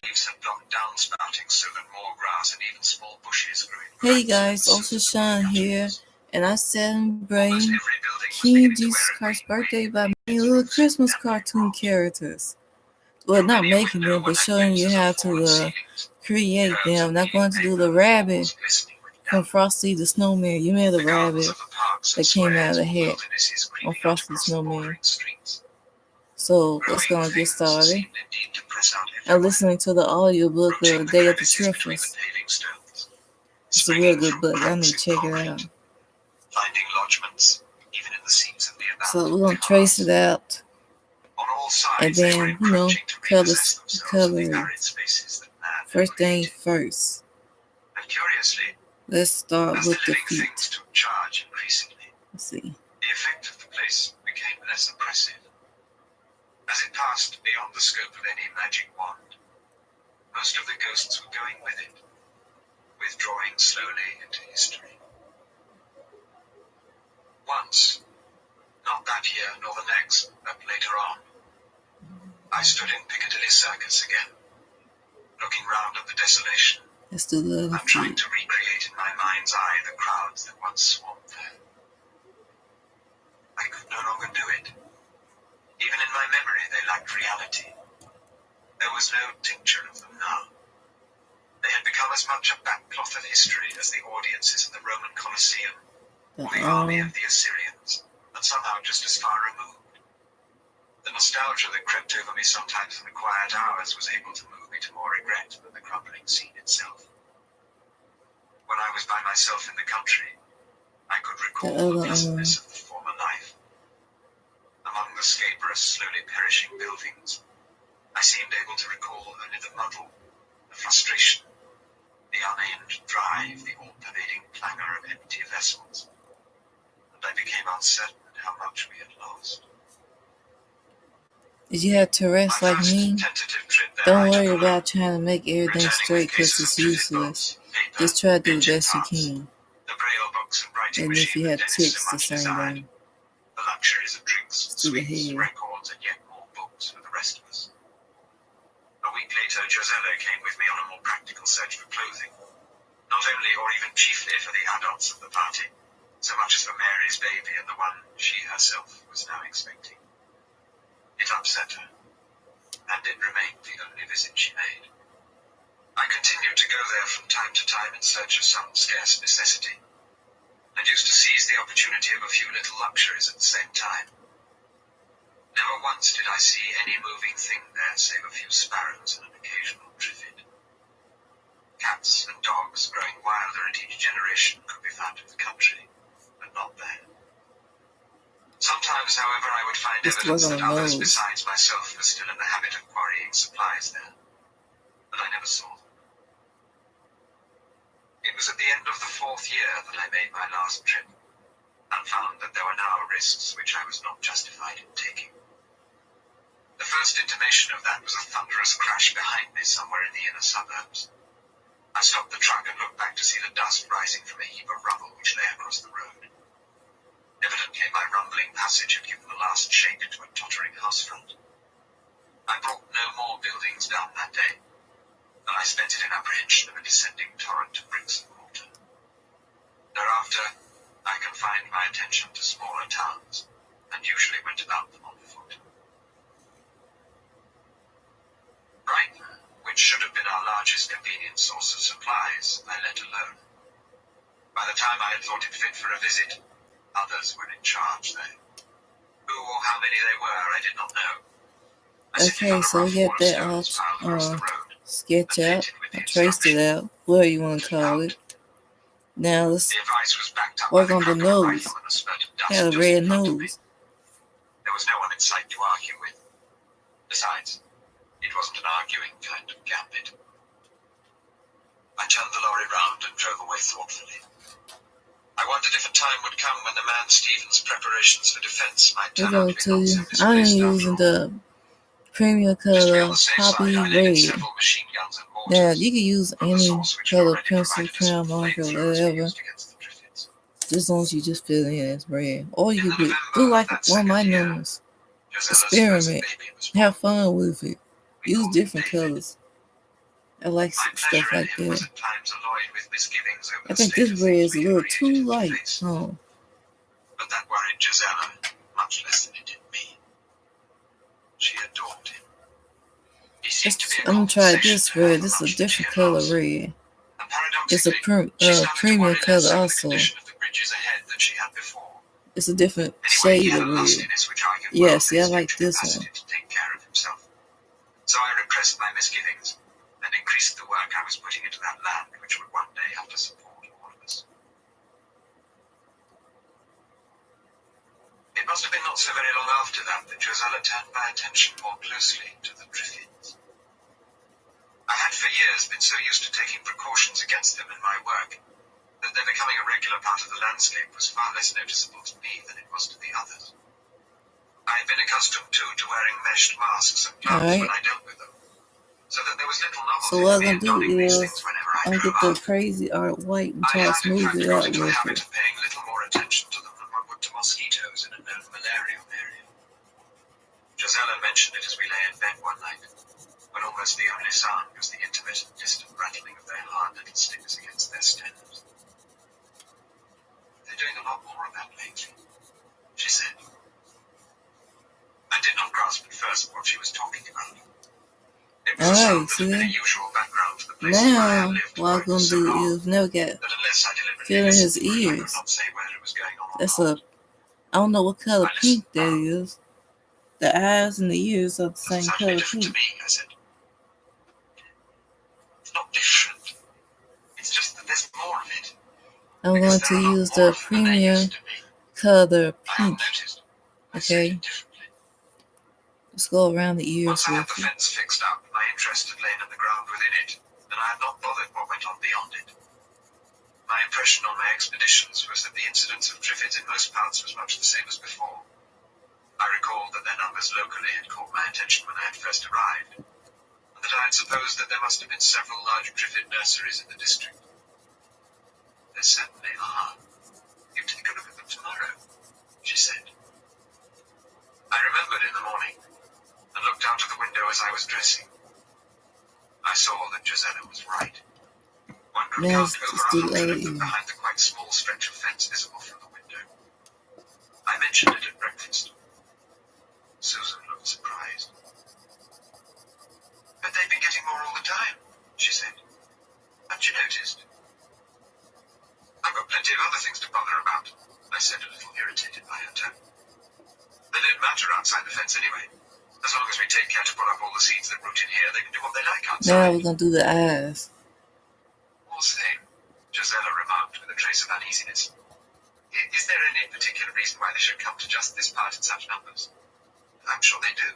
Leaves had blocked down sprouting so that more grass and even small bushes grew in. Hey guys, also Sean here, and I celebrate King Jesus Christ's birthday by making little Christmas cartoon characters. Well, not making them, but showing you how to create them. I'm not going to do the rabbit from Frosty the SnowMan. You made the rabbit that came out of the hat on Frosty the SnowMan. So let's go and get started. I'm listening to the audiobook of Day of the Triffers. It's a real good book. I need to check it out. So we're gonna trace it out, and then color. First thing first. Let's start with the feet. Let's see. The effect of the place became less oppressive. As it passed beyond the scope of any magic wand, most of the ghosts were going with it, withdrawing slowly into history. Once, not that year nor the next, but later on, I stood in Piccadilly Circus again, looking round at the desolation. I'm trying to recreate in my mind's eye the crowds that once swarmed there. I could no longer do it. Even in my memory, they lacked reality. There was no tincture of them now. They had become as much a backcloth of history as the audiences in the Roman Colosseum or the army of the Assyrians, and somehow just as far removed. The nostalgia that crept over me sometimes in the quiet hours was able to move me to more regret than the crumbling scene itself. When I was by myself in the country, I could recall the pleasantness of the former life. Among the scabrous, slowly perishing buildings, I seemed able to recall only the muddle, the frustration, the unaimed drive, the all-pervading clangor of empty vessels, and I became uncertain how much we had lost. If you have Tourette's like me, don't worry about trying to make everything straight because it's useless. Just try to do the best you can. And if you have tics, the same thing. The luxuries of drinks, sweets, records, and yet more books for the rest of us. A week later, Josella came with me on a more practical search for clothing, not only or even chiefly for the adults of the party, so much as for Mary's baby and the one she herself was now expecting. It upset her, and it remained the only visit she made. I continued to go there from time to time in search of some scarce necessity, and used to seize the opportunity of a few little luxuries at the same time. Never once did I see any moving thing there save a few sparrows and an occasional triffid. Cats and dogs growing wilder at each generation could be found in the country, but not there. Sometimes, however, I would find evidence that others besides myself were still in the habit of quarrying supplies there, but I never saw them. It was at the end of the 4th year that I made my last trip, and found that there were now risks which I was not justified in taking. The first intimation of that was a thunderous crash behind me somewhere in the inner suburbs. I stopped the truck and looked back to see the dust rising from a heap of rubble which lay across the road. Evidently, my rumbling passage had given the last shake to a tottering house front. I brought no more buildings down that day, and I spent it in apprehension of a descending torrent of bricks and mortar. Thereafter, I confined my attention to smaller towns, and usually went about them on foot. Brighton, which should have been our largest convenient source of supplies, I let alone. By the time I had thought it fit for a visit, others were in charge there. Who or how many they were, I did not know. Okay, so we get that sketch out. I traced it out, whatever you want to call it. Now let's work on the nose. Had a red nose. There was no one in sight to argue with. Besides, it wasn't an arguing kind of gambit. I turned the lorry round and drove away thoughtfully. I wondered if a time would come when the man Stephen's preparations for defense might turn out to be not so I am using the premium color Poppy Red. Now you can use any color pencil, crown marker, whatever. Just as long as you just fill in as red. Or you could do like one of my numbers. Experiment. Have fun with it. Use different colors. I like My stuff pleasure in like him was that. at times alloyed with misgivings over I the think state this of red things is a we little created too in the light. face. Oh, But that worried Gisella much less than it did me. She adored him. He seemed to be a I'm gonna try compensation this to her red. for This is a much that she different had color lost. red. And It's a paradoxically, she started to premium worry color less over the also. condition of the bridges ahead than she had before. It's a different Anyway, he shade had of a red. lustiness which argued Yeah, well for see, I his like future this one. capacity to take care of himself. So I repressed my misgivings and increased the work I was putting into that land which would one day have to support all of us. It must have been not so very long after that Gisella turned my attention more closely to the Triffids. I had for years been so used to taking precautions against them in my work that their becoming a regular part of the landscape was far less noticeable to me than it was to the others. I had been accustomed, too, to wearing meshed masks and gloves when I dealt with them, so that there was little novelty So what in me I'm in gonna donning do these is things whenever I I'm gonna drove get the out. crazy art white and I try to had, in smooth fact, it got out into a with habit it. of paying little more attention to them than one would to mosquitoes in a known malarial area. Gisella mentioned it as we lay in bed one night, when almost the only sound was the intermittent distant rattling of their hard little sticks against their stems. They're doing a lot more of that lately, she said. I did not grasp at first what she was talking about. It was a sound that had been a usual background to the places where I had lived what I'm for gonna so do long, is never get that unless I deliberately feel in listened his for it, I could ears. not say whether it was going on or That's not. I don't know what color I pink listened that is. The eyes and the ears are the Doesn't same sound color any different to pink. me, I said. It's not different. It's just that there's more of it. I'm going to use the premium color I haven't pink. noticed. I said Okay, it differently. let's go around the ears Once I had with the it. fence fixed up, my interest had lain in the ground within it, and I had not bothered what went on beyond it. My impression on my expeditions was that the incidence of Triffids in most parts was much the same as before. I recalled that their numbers locally had caught my attention when I had first arrived, and that I had supposed that there must have been several large Triffid nurseries in the district. There certainly are. You take a look at them tomorrow, she said. I remembered in the morning, and looked out of the window as I was dressing. I saw that Gisella was right. One could count over 100 of them behind the quite small stretch of fence visible from the window. I mentioned it at breakfast. Susan looked surprised. But they've been getting more all the time, she said. Haven't you noticed? I've got plenty of other things to bother about, I said, a little irritated by her tone. They don't matter outside the fence anyway. As long as we take care to pull up all the seeds that root in here, they can do what they like outside. Now we're going to do the eyes. All the same, Gisella remarked with a trace of uneasiness. Is there any particular reason why they should come to just this part in such numbers? I'm sure they do.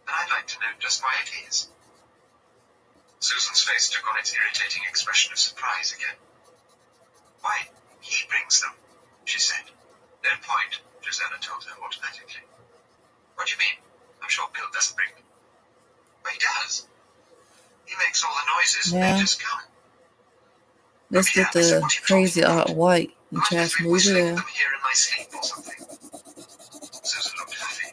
And I'd like to know just why it is. Susan's face took on its irritating expression of surprise again. Why, he brings them, she said. No point, Gisella told her automatically. What do you mean? I'm sure Bill doesn't bring them. But he does. He makes all the noises and they just come. Let's get the crazy art white and try to smooth it out. Them here in my sleep or something. Susan looked happy.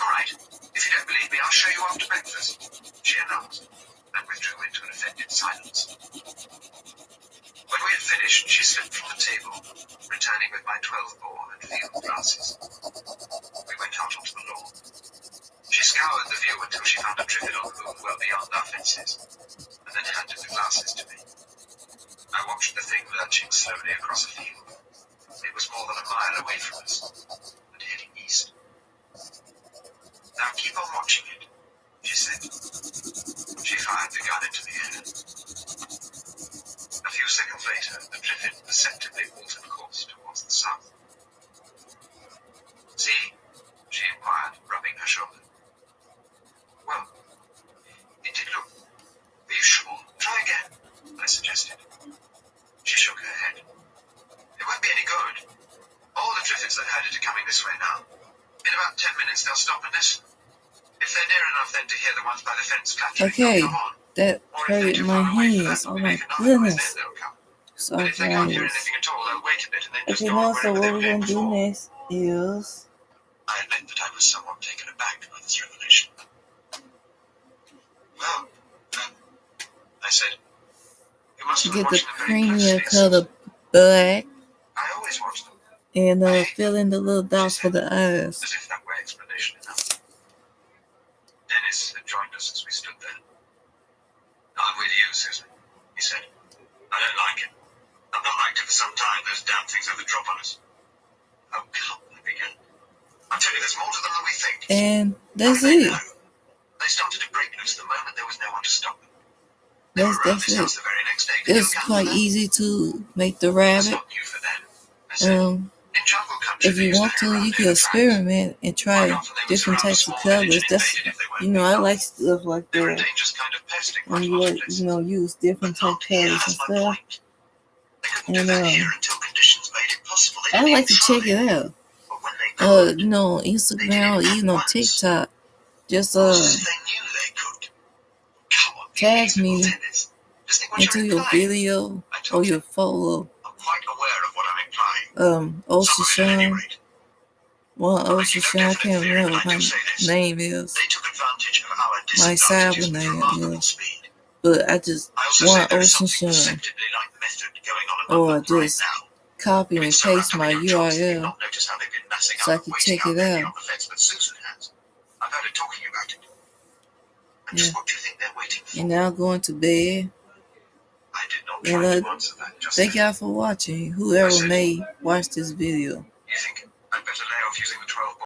All right, if you don't believe me, I'll show you after breakfast, she announced, and withdrew into an affected silence. When we had finished, she slipped from the table, returning with my 12-bore and field glasses. We went out onto the lawn. She scoured the view until she found a Triffid on the moon well beyond our fences, and then handed the glasses to me. I watched the thing lurching slowly across a field. It was more than a mile away from us, and heading east. Now keep on watching it, she said. She fired the gun into the air. A few seconds later, the Triffid perceptibly altered course towards the south. See? She inquired, rubbing her shoulder. Well, it did look. Are you sure? Try again, I suggested. She shook her head. It won't be any good. All the Triffids that heard it are coming this way now. In about 10 minutes they'll stop and listen. If they're near enough then to hear the ones by the fence clattering, they'll come on. That hurt my hands. Oh my goodness. So but if they can't hear anything at all, they'll wait a bit and then just go on now, so wherever what they we're were going going to do before. next is... I admit that I was somewhat taken aback by this revelation. Well, I said, you must have been Get the watching them very premium closely. color black I always watch them, and fill in the little dots for the eyes. as if that were explanation enough. Dennis had joined us as we stood there. I'm with you, Susan, he said. I don't like it. I've not liked it for some time. Those damn things have the drop on us. Oh, come, I began. I tell you, there's more to them than we think. And that's They it. know. They started to break loose the moment there was no one to stop them. That's it. The very next day. It's quite easy to make the rabbit. Not new for them, I said. In jungle country, If you want to, you can experiment and try different types of colors. That's, I like stuff like that. When you like, use different type colors and stuff. And I like to check it out. Instagram or even on TikTok. Just tag me into your video or your photo. Ocean Shine. Well, Ocean Shine, I can't remember what my name is. My cyber name is. But I just want Ocean Shine. Or just copy and paste my URL so I can check it out. Yeah. And now I'm going to bed. And thank y'all for watching. Whoever may watch this video.